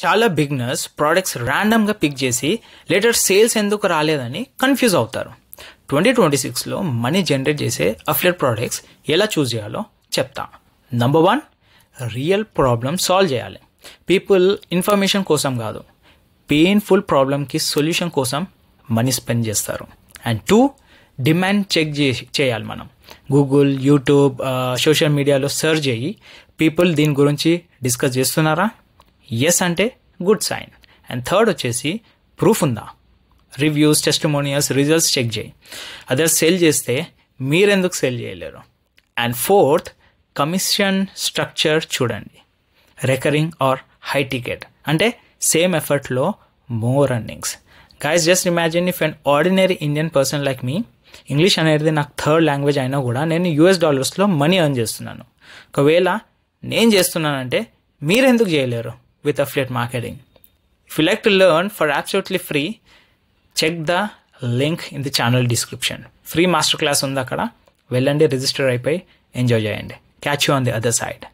చాలా beginners products ర్యాండమ్గా pick చేసి లేటర్ సేల్స్ ఎందుకు రాలేదని కన్ఫ్యూజ్ అవుతారు. 2026లో మనీ జనరేట్ చేసే అఫిలియేట్ ప్రోడక్ట్స్ ఎలా చూస్ చేయాలో చెప్తా. నంబర్ 1, రియల్ ప్రాబ్లమ్ సాల్వ్ చేయాలి. పీపుల్ ఇన్ఫర్మేషన్ కోసం కాదు, పెయిన్ఫుల్ ప్రాబ్లమ్కి సొల్యూషన్ కోసం మనీ స్పెండ్ చేస్తారు. అండ్ 2, డిమాండ్ చెక్ చేయాలి. మనం గూగుల్, యూట్యూబ్, సోషల్ మీడియాలో సెర్చ్ చేయి పీపుల్ దీని గురించి డిస్కస్ చేస్తున్నారా? ఎస్ అంటే గుడ్ సైన్. అండ్ 3rd వచ్చేసి ప్రూఫ్ ఉందా? రివ్యూస్, టెస్టిమోనియల్స్, రిజల్ట్స్ చెక్ చేయి. అదర్స్ సెల్ చేస్తే మీరెందుకు సెల్ చేయలేరు? అండ్ 4th, కమిషన్ స్ట్రక్చర్ చూడండి. రికరింగ్ ఆర్ హై టికెట్ అంటే సేమ్ ఎఫర్ట్లో more earnings. Guys, just imagine if an ordinary Indian person like me, English అనేది నాకు థర్డ్ లాంగ్వేజ్ అయినా కూడా నేను $US మనీ ఎర్న్ చేస్తున్నాను. ఒకవేళ నేను చేస్తున్నానంటే మీరెందుకు చేయలేరు with affiliate marketing? If you like to learn for absolutely free, check the link in the channel description. Free master class ఉంది అక్కడ, వెళ్ళండి, రిజిస్టర్ అయిపోయి ఎంజాయ్ చేయండి. Catch you on the other side.